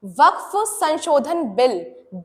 वक्फ संशोधन बिल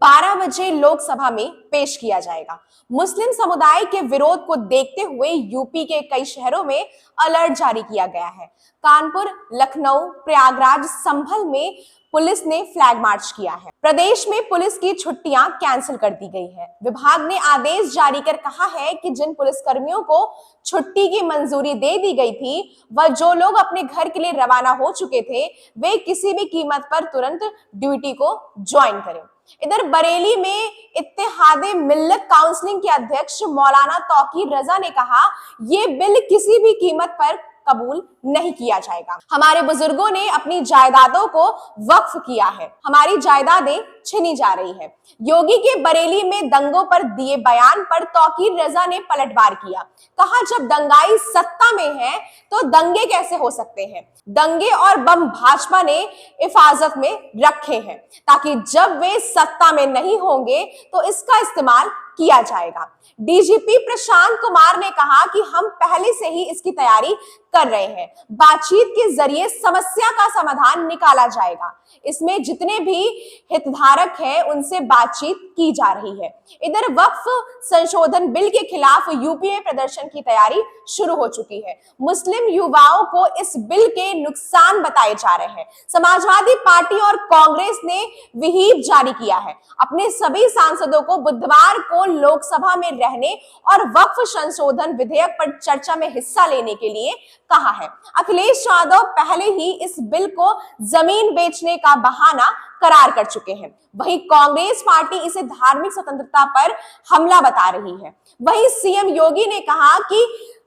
12 बजे लोकसभा में पेश किया जाएगा। मुस्लिम समुदाय के विरोध को देखते हुए यूपी के कई शहरों में अलर्ट जारी किया गया है। कानपुर, लखनऊ, प्रयागराज, संभल में पुलिस ने फ्लैग मार्च किया है। प्रदेश में पुलिस की छुट्टियां कैंसिल कर दी गई है। विभाग ने आदेश जारी कर कहा है कि जिन पुलिसकर्मियों को छुट्टी की मंजूरी दे दी गई थी, वह जो लोग अपने घर के लिए रवाना हो चुके थे, वे किसी भी कीमत पर तुरंत ड्यूटी को ज्वाइन करें। इधर बरेली में इत्तेहादे मिल्लत काउंसिलिंग के अध्यक्ष मौलाना तौकीर रजा ने कहा, ये बिल किसी भी कीमत पर कबूल नहीं किया जाएगा। हमारे बुजुर्गों ने अपनी जायदादों को वक्फ किया है, हमारी जायदादें छीनी जा रही है। योगी के बरेली में दंगों पर दिए बयान पर तौकीर रजा ने पलटवार किया। कहा, जब दंगाई सत्ता में है तो दंगे कैसे हो सकते हैं? दंगे और बम भाजपा ने हिफाजत में रखे हैं, ताकि जब वे सत्ता में नहीं होंगे तो इसका इस्तेमाल किया जाएगा। डीजीपी प्रशांत कुमार ने कहा कि हम पहले से ही इसकी तैयारी कर रहे हैं। बातचीत के जरिए समस्या का समाधान निकाला जाएगा। इसमें जितने भी हितधारक हैं उनसे बातचीत की जा रही है। इधर वक्फ संशोधन बिल के खिलाफ यूपी में प्रदर्शन की तैयारी शुरू हो चुकी है। मुस्लिम युवाओं को इस बिल के नुकसान बताए जा रहे हैं। समाजवादी पार्टी और कांग्रेस ने व्हिप जारी किया है। अपने सभी सांसदों को बुधवार को लोकसभा में रहने और वक्फ संशोधन विधेयक पर चर्चा में हिस्सा लेने के लिए कहा है। अखिलेश यादव पहले ही इस बिल को जमीन बेचने का बहाना करार कर चुके हैं। वहीं कांग्रेस पार्टी इसे धार्मिक स्वतंत्रता पर हमला बता रही है। वहीं सीएम योगी ने कहा कि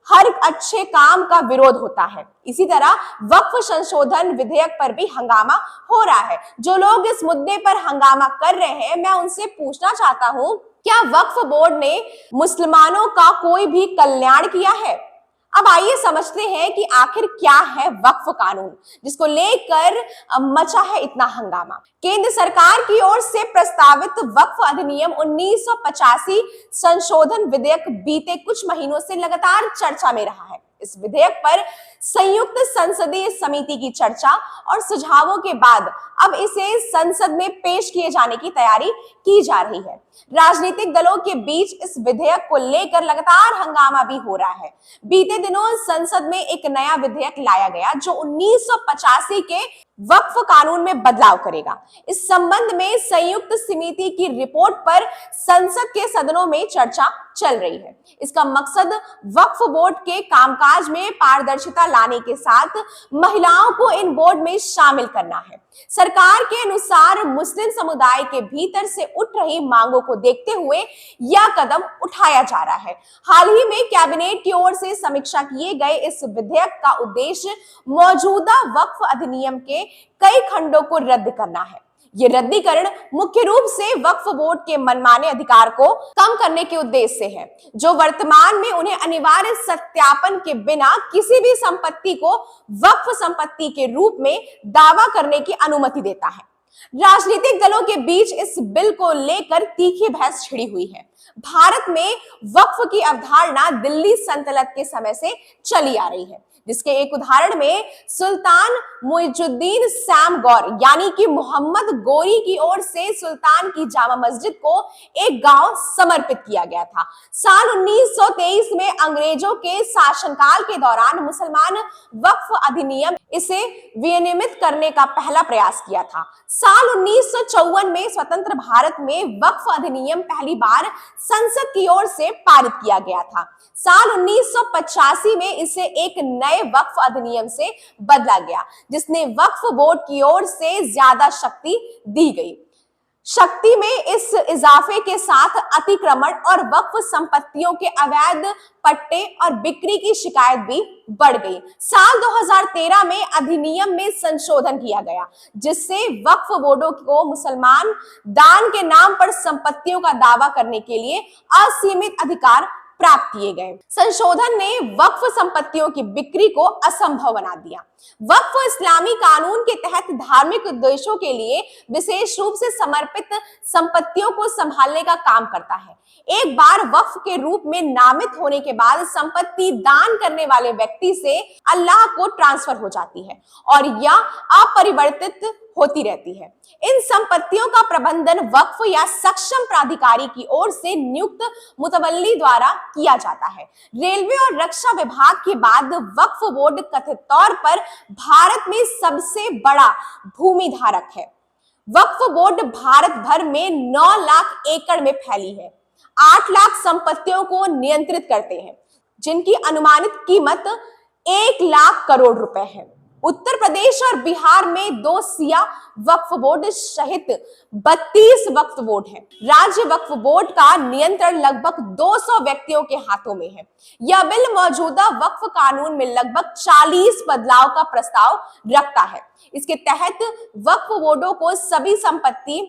हर अच्छे काम का विरोध होता है। इसी तरह वक्फ संशोधन विधेयक पर भी हंगामा हो रहा है। जो लोग इस मुद्दे पर हंगामा कर रहे हैं, मैं उनसे पूछना चाहता हूं, क्या वक्फ बोर्ड ने मुसलमानों का कोई भी कल्याण किया है? अब आइए समझते हैं कि आखिर क्या है वक्फ कानून, जिसको लेकर मचा है इतना हंगामा। केंद्र सरकार की ओर से प्रस्तावित वक्फ अधिनियम 1985 संशोधन विधेयक बीते कुछ महीनों से लगातार चर्चा में रहा है। इस विधेयक पर संयुक्त संसदीय समिति की चर्चा और सुझावों के बाद अब इसे संसद में पेश किए जाने की तैयारी की जा रही है। राजनीतिक दलों के बीच इस विधेयक को लेकर लगातार हंगामा भी हो रहा है। बीते दिनों संसद में एक नया विधेयक लाया गया जो 1985 के वक्फ कानून में बदलाव करेगा। इस संबंध में संयुक्त समिति की रिपोर्ट पर संसद के सदनों में चर्चा चल रही है। इसका मकसद वक्फ बोर्ड के कामकाज में पारदर्शिता लाने के साथ महिलाओं को इन बोर्ड में शामिल करना है। सरकार के अनुसार मुस्लिम समुदाय के भीतर से उठ रही मांगों को देखते हुए यह कदम उठाया जा रहा है। हाल ही में कैबिनेट की ओर से समीक्षा किए गए इस विधेयक का उद्देश्य मौजूदा वक्फ अधिनियम के कई खंडों को रद्द करना है। ये रद्दीकरण मुख्य रूप से वक्फ बोर्ड के मनमाने अधिकार को कम करने के उद्देश्य से है, जो वर्तमान में उन्हें अनिवार्य सत्यापन के बिना किसी भी संपत्ति को वक्फ संपत्ति के रूप में दावा करने की अनुमति देता है। राजनीतिक दलों के बीच इस बिल को लेकर तीखी बहस छिड़ी हुई है। भारत में वक्फ की अवधारणा दिल्ली सल्तनत के समय से चली आ रही है, जिसके एक उदाहरण में सुल्तान मुइजुद्दीन सैम गौर यानी कि मोहम्मद गोरी की ओर से सुल्तान की जामा मस्जिद को एक गांव समर्पित किया गया था। साल 1923 में अंग्रेजों के शासनकाल के दौरान मुसलमान वक्फ अधिनियम इसे विनियमित करने का पहला प्रयास किया था। साल 1954 में स्वतंत्र भारत में वक्फ अधिनियम पहली बार संसद की ओर से पारित किया गया था। साल 1985 में इसे एक नए वक्फ अधिनियम से बदला गया, जिसने वक्फ बोर्ड की ओर से ज्यादा शक्ति दी गई। शक्ति में इस इजाफे के साथ अतिक्रमण और वक्फ संपत्तियों के अवैध पट्टे और बिक्री की शिकायत भी बढ़ गई। साल 2013 में अधिनियम में संशोधन किया गया, जिससे वक्फ बोर्डों को मुसलमान दान के नाम पर संपत्तियों का दावा करने के लिए असीमित अधिकार प्राप्त किए गए। संशोधन ने वक्फ संपत्तियों की बिक्री को असंभव बना दिया। वक्फ इस्लामी कानून के तहत धार्मिक उद्देश्यों के लिए विशेष रूप से समर्पित संपत्तियों को संभालने का काम करता है। एक बार वक्फ के रूप में नामित होने के बाद संपत्ति दान करने वाले व्यक्ति से अल्लाह को ट्रांसफर हो जाती है और यह अपरिवर्तित होती रहती है। इन संपत्तियों का प्रबंधन वक्फ या सक्षम प्राधिकारी की ओर से नियुक्त मुतवल्ली द्वारा किया जाता है। रेलवे और रक्षा विभाग के बाद वक्फ बोर्ड कथित तौर पर भारत में सबसे बड़ा भूमि धारक है। वक्फ बोर्ड भारत भर में 9 लाख एकड़ में फैली है, 8 लाख संपत्तियों को नियंत्रित करते हैं, जिनकी अनुमानित कीमत 1 लाख करोड़ रुपए है। उत्तर प्रदेश और बिहार में 2 सिया वक्फ बोर्ड सहित 32 वक्फ बोर्ड हैं। राज्य वक्फ बोर्ड का नियंत्रण लगभग 200 व्यक्तियों के हाथों में है। यह बिल मौजूदा वक्फ कानून में लगभग 40 बदलाव का प्रस्ताव रखता है। इसके तहत वक्फ बोर्डों को सभी संपत्ति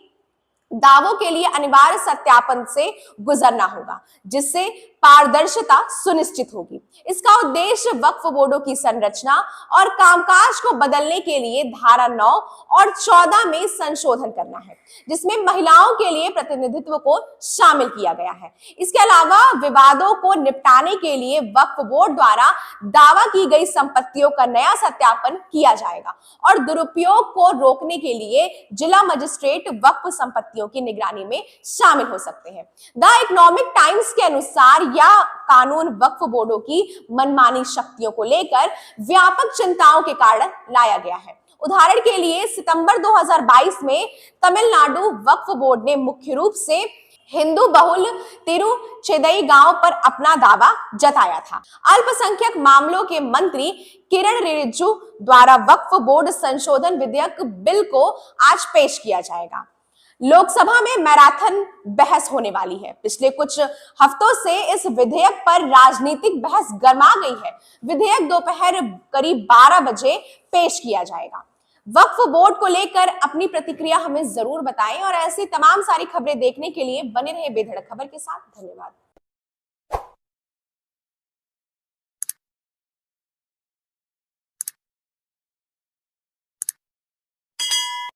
दावों के लिए अनिवार्य सत्यापन से गुजरना होगा, जिससे पारदर्शिता सुनिश्चित होगी। इसका उद्देश्य वक्फ बोर्डों की संरचना और कामकाज को बदलने के लिए धारा 9 और 14 में संशोधन करना है, जिसमें महिलाओं के लिए प्रतिनिधित्व को शामिल किया गया है। इसके अलावा विवादों को निपटाने के लिए वक्फ बोर्ड द्वारा दावा की गई संपत्तियों का नया सत्यापन किया जाएगा और दुरुपयोग को रोकने के लिए जिला मजिस्ट्रेट वक्फ संपत्तियों की निगरानी में शामिल हो सकते हैं। द इकोनॉमिक टाइम्स के अनुसार यह कानून वक्फ बोर्डों की मनमानी शक्तियों को लेकर व्यापक चिंताओं के कारण लाया गया है। उदाहरण के लिए सितंबर 2022 में तमिलनाडु वक्फ बोर्ड ने मुख्य रूप से हिंदू बहुल तिरुचेदई गांव पर अपना दावा जताया था। अल्पसंख्यक मामलों के मंत्री किरण रिजिजू द्वारा वक्फ बोर्ड संशोधन विधेयक बिल को आज पेश किया जाएगा। लोकसभा में मैराथन बहस होने वाली है। पिछले कुछ हफ्तों से इस विधेयक पर राजनीतिक बहस गर्मा गई है। विधेयक दोपहर करीब 12 बजे पेश किया जाएगा। वक्फ बोर्ड को लेकर अपनी प्रतिक्रिया हमें जरूर बताएं और ऐसी तमाम सारी खबरें देखने के लिए बने रहे बेधड़क खबर के साथ। धन्यवाद।